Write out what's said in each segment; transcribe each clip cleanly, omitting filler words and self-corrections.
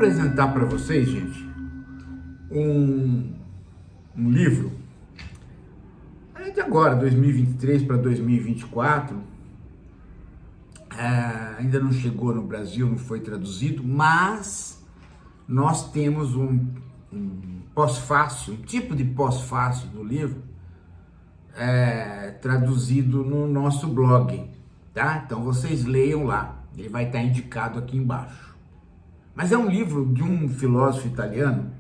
apresentar para vocês, gente, um livro. De agora, 2023 para 2024, ainda não chegou no Brasil, não foi traduzido, mas nós temos um pós-fácil, um tipo de pós-fácil do livro, traduzido no nosso blog, tá? Então vocês leiam lá, ele vai estar indicado aqui embaixo. Mas é um livro de um filósofo italiano,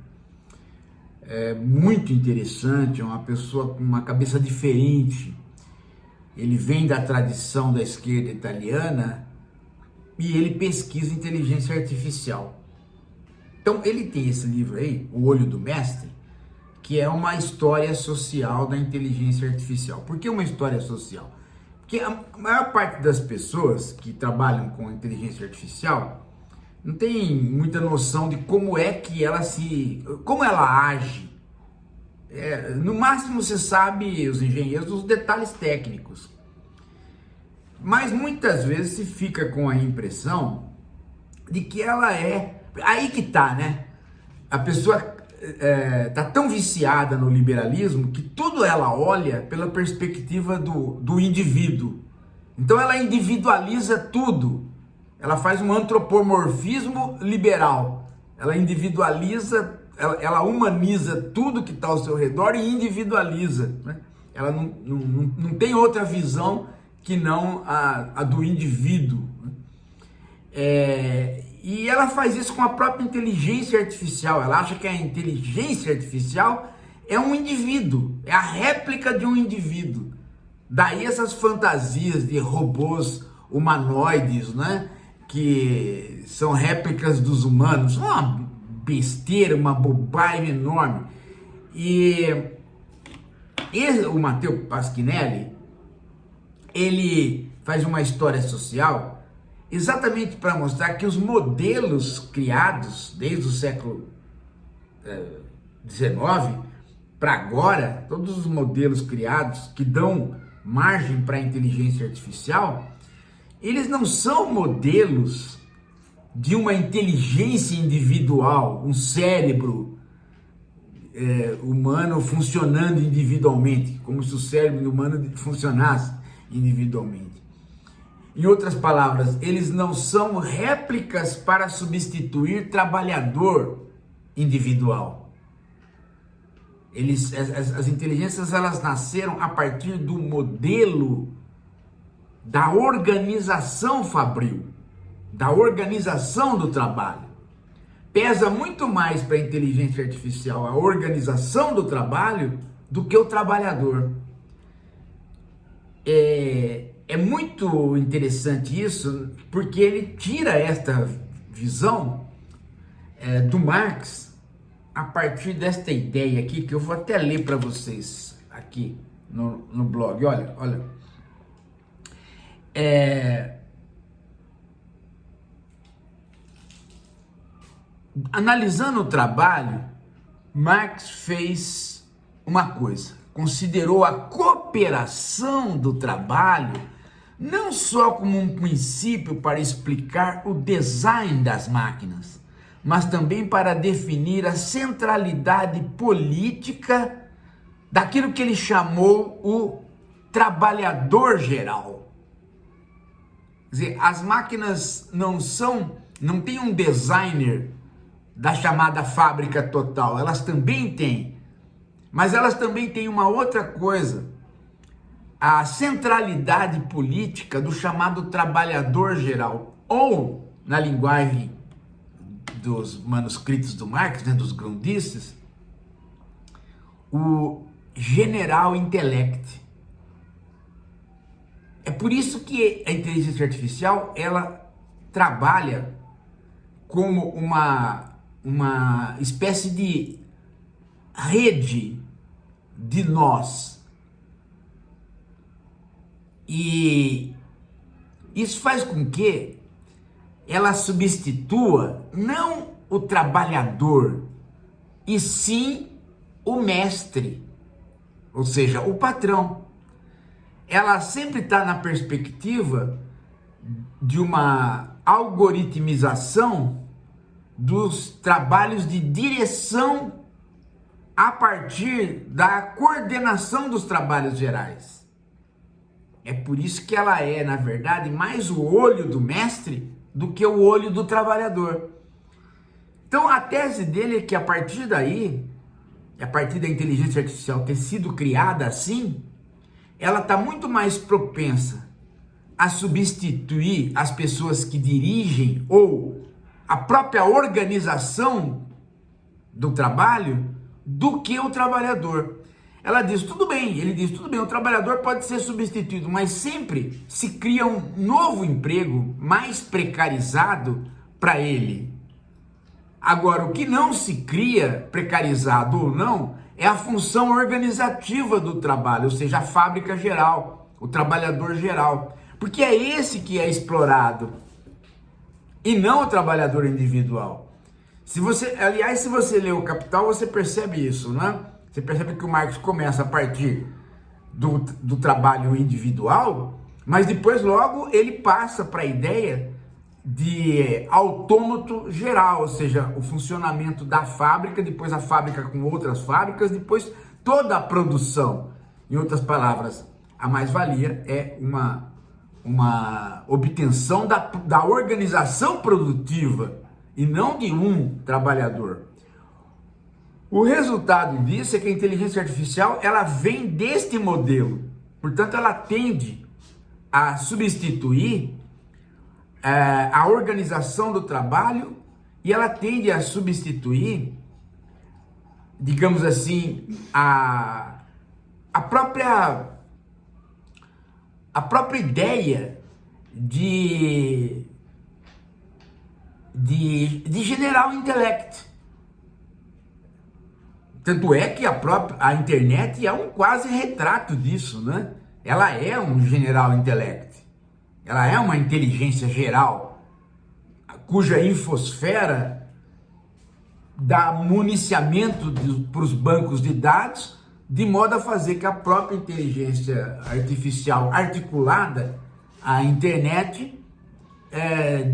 muito interessante, é uma pessoa com uma cabeça diferente. Ele vem da tradição da esquerda italiana e ele pesquisa inteligência artificial. Então ele tem esse livro aí, O Olho do Mestre, que é uma história social da inteligência artificial. Por que uma história social? Porque a maior parte das pessoas que trabalham com inteligência artificial não tem muita noção de como é que como ela age. No máximo você sabe, os engenheiros, os detalhes técnicos. Mas muitas vezes se fica com a impressão de que ela aí que tá, né? A pessoa tá tão viciada no liberalismo que tudo ela olha pela perspectiva do indivíduo. Então ela individualiza tudo. Ela faz um antropomorfismo liberal. Ela individualiza, ela humaniza tudo que está ao seu redor e individualiza, né? Ela não tem outra visão que não a do indivíduo, né? E ela faz isso com a própria inteligência artificial. Ela acha que a inteligência artificial é um indivíduo, é a réplica de um indivíduo. Daí essas fantasias de robôs humanoides, né? Que são réplicas dos humanos, uma besteira, uma bobagem enorme. E o Matteo Pasquinelli, ele faz uma história social exatamente para mostrar que os modelos criados desde o século XIX para agora, todos os modelos criados que dão margem para a inteligência artificial, eles não são modelos de uma inteligência individual, um cérebro humano funcionando individualmente, como se o cérebro humano funcionasse individualmente. Em outras palavras, eles não são réplicas para substituir trabalhador individual. As inteligências, elas nasceram a partir do modelo da organização fabril, da organização do trabalho. Pesa muito mais para a inteligência artificial a organização do trabalho do que o trabalhador. É muito interessante isso, porque ele tira esta visão do Marx a partir desta ideia aqui, que eu vou até ler para vocês aqui no blog. Olha. Analisando o trabalho, Marx fez uma coisa, considerou a cooperação do trabalho não só como um princípio para explicar o design das máquinas, mas também para definir a centralidade política daquilo que ele chamou o trabalhador geral. Quer dizer, as máquinas não têm um designer da chamada fábrica total, elas também têm, mas elas também têm uma outra coisa, a centralidade política do chamado trabalhador geral, ou, na linguagem dos manuscritos do Marx, né, dos grundistas, o general intellect. É por isso que a inteligência artificial, ela trabalha como uma espécie de rede de nós. E isso faz com que ela substitua não o trabalhador, e sim o mestre, ou seja, o patrão. Ela sempre está na perspectiva de uma algoritmização dos trabalhos de direção a partir da coordenação dos trabalhos gerais. É por isso que ela é, na verdade, mais o olho do mestre do que o olho do trabalhador. Então a tese dele é que a partir daí, a partir da inteligência artificial ter sido criada assim, ela está muito mais propensa a substituir as pessoas que dirigem ou a própria organização do trabalho do que o trabalhador. Ela diz, tudo bem, ele diz, tudo bem, o trabalhador pode ser substituído, mas sempre se cria um novo emprego mais precarizado para ele. Agora, o que não se cria, precarizado ou não, é a função organizativa do trabalho, ou seja, a fábrica geral, o trabalhador geral. Porque é esse que é explorado, e não o trabalhador individual. Se você lê o Capital, você percebe isso, né? Você percebe que o Marx começa a partir do trabalho individual, mas depois logo ele passa para a ideia de autômato geral, ou seja, o funcionamento da fábrica, depois a fábrica com outras fábricas, depois toda a produção. Em outras palavras, a mais-valia é uma obtenção da organização produtiva e não de um trabalhador. O resultado disso é que a inteligência artificial ela vem deste modelo, portanto ela tende a substituir a organização do trabalho e ela tende a substituir, digamos assim, a própria ideia de general intellect. Tanto é que a internet é um quase retrato disso, né? Ela é um general intellect. Ela é uma inteligência geral, cuja infosfera dá municiamento para os bancos de dados, de modo a fazer que a própria inteligência artificial articulada à internet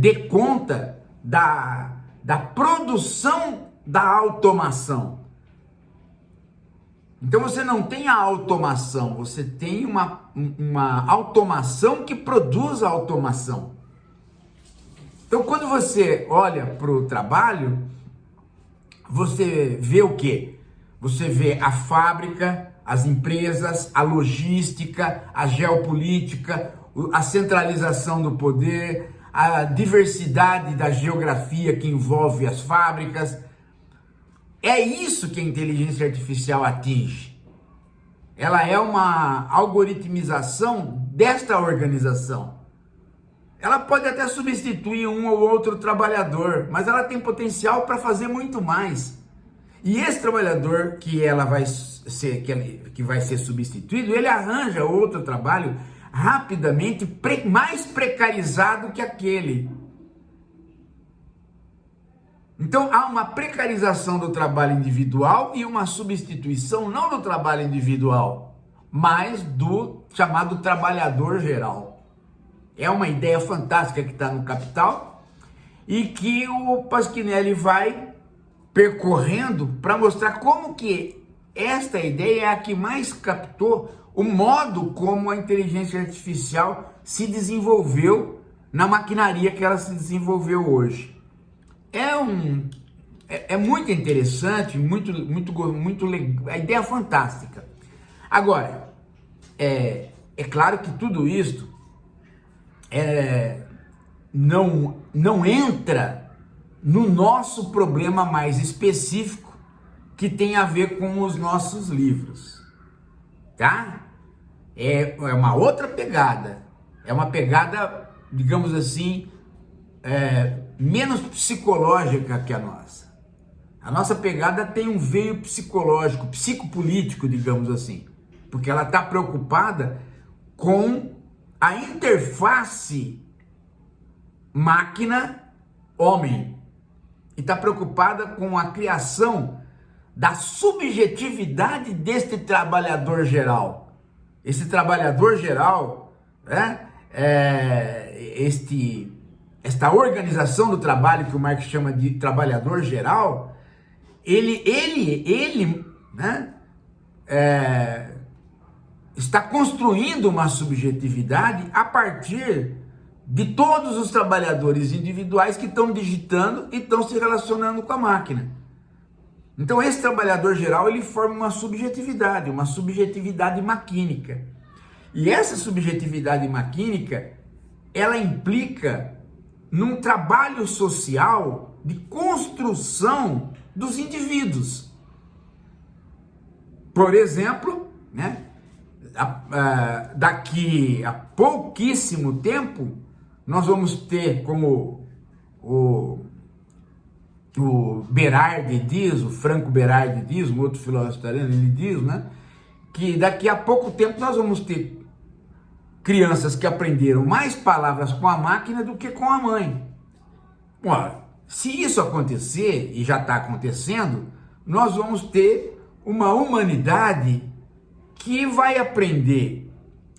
dê conta da produção da automação. Então você não tem a automação, você tem uma automação que produz a automação. Então quando você olha para o trabalho, você vê o quê? Você vê a fábrica, as empresas, a logística, a geopolítica, a centralização do poder, a diversidade da geografia que envolve as fábricas. É isso que a inteligência artificial atinge. Ela é uma algoritmização desta organização. Ela pode até substituir um ou outro trabalhador, mas ela tem potencial para fazer muito mais. E esse trabalhador que vai ser substituído, ele arranja outro trabalho rapidamente mais precarizado que aquele. Então há uma precarização do trabalho individual e uma substituição não do trabalho individual, mas do chamado trabalhador geral. É uma ideia fantástica que está no Capital e que o Pasquinelli vai percorrendo para mostrar como que esta ideia é a que mais captou o modo como a inteligência artificial se desenvolveu na maquinaria que ela se desenvolveu hoje. É muito interessante, muito legal, a ideia é fantástica. Agora, é claro que tudo isso não entra no nosso problema mais específico, que tem a ver com os nossos livros, tá? É uma outra pegada, é uma pegada, digamos assim, menos psicológica que a nossa. A nossa pegada tem um veio psicológico, psicopolítico, digamos assim, porque ela está preocupada com a interface máquina-homem e está preocupada com a criação da subjetividade deste trabalhador geral. Esse trabalhador geral, né, esta organização do trabalho que o Marx chama de trabalhador geral, ele né, está construindo uma subjetividade a partir de todos os trabalhadores individuais que estão digitando e estão se relacionando com a máquina. Então esse trabalhador geral, ele forma uma subjetividade maquínica. E essa subjetividade maquínica, ela implica num trabalho social de construção dos indivíduos. Por exemplo, né, daqui a pouquíssimo tempo, nós vamos ter, como o Berardi diz, o Franco Berardi diz, um outro filósofo italiano, ele diz, né, que daqui a pouco tempo nós vamos ter crianças que aprenderam mais palavras com a máquina do que com a mãe. Ora, se isso acontecer, e já está acontecendo, nós vamos ter uma humanidade que vai aprender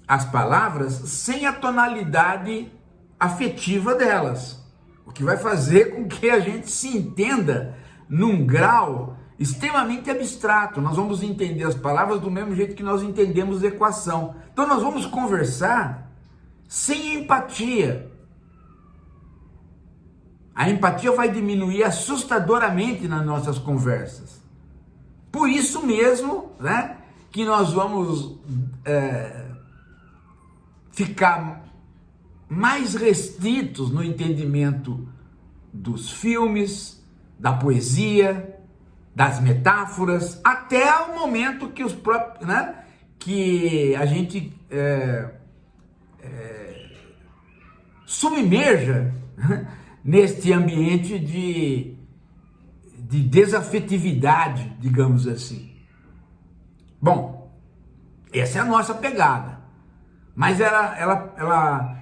as palavras sem a tonalidade afetiva delas. O que vai fazer com que a gente se entenda num grau extremamente abstrato. Nós vamos entender as palavras do mesmo jeito que nós entendemos equação. Então nós vamos conversar sem empatia. A empatia vai diminuir assustadoramente nas nossas conversas. Por isso mesmo, né, que nós vamos ficar mais restritos no entendimento dos filmes, da poesia, das metáforas, até o momento que os próprios, né, que a gente submerja neste ambiente de desafetividade, digamos assim. Bom, essa é a nossa pegada, mas ela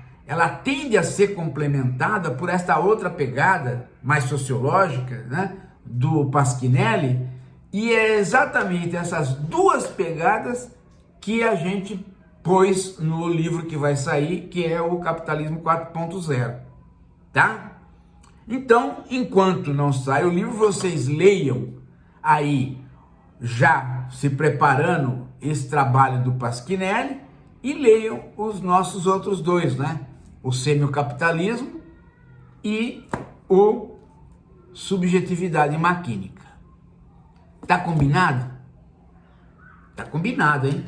tende a ser complementada por esta outra pegada mais sociológica, né, do Pasquinelli, e é exatamente essas duas pegadas que a gente pôs no livro que vai sair, que é o Capitalismo 4.0, tá? Então, enquanto não sai o livro, vocês leiam aí, já se preparando esse trabalho do Pasquinelli, e leiam os nossos outros dois, né? O Semiocapitalismo e o Subjetividade Maquínica. Tá combinado? Tá combinado, hein?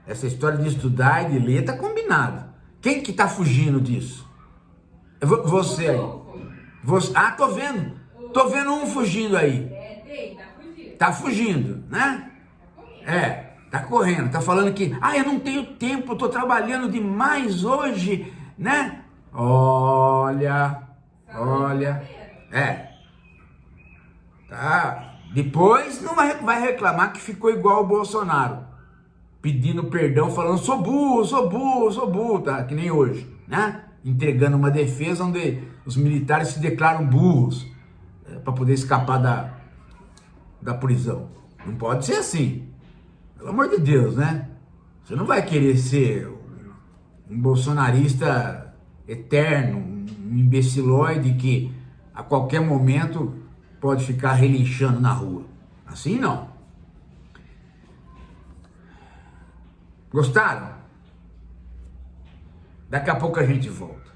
Essa história de estudar e de ler tá combinado. Quem que tá fugindo disso? Você aí. Você... Ah, tô vendo. Tô vendo um fugindo aí. Tá fugindo, né? Tá correndo. Tá falando que, eu não tenho tempo, eu tô trabalhando demais hoje, né? Olha. Tá. Depois não vai reclamar que ficou igual o Bolsonaro, pedindo perdão, falando sou burro, tá? Que nem hoje, né? Entregando uma defesa onde os militares se declaram burros para poder escapar da prisão. Não pode ser assim. Pelo amor de Deus, né? Você não vai querer ser um bolsonarista eterno, um imbecilóide que a qualquer momento pode ficar relinchando na rua. Assim não. Gostaram? Daqui a pouco a gente volta.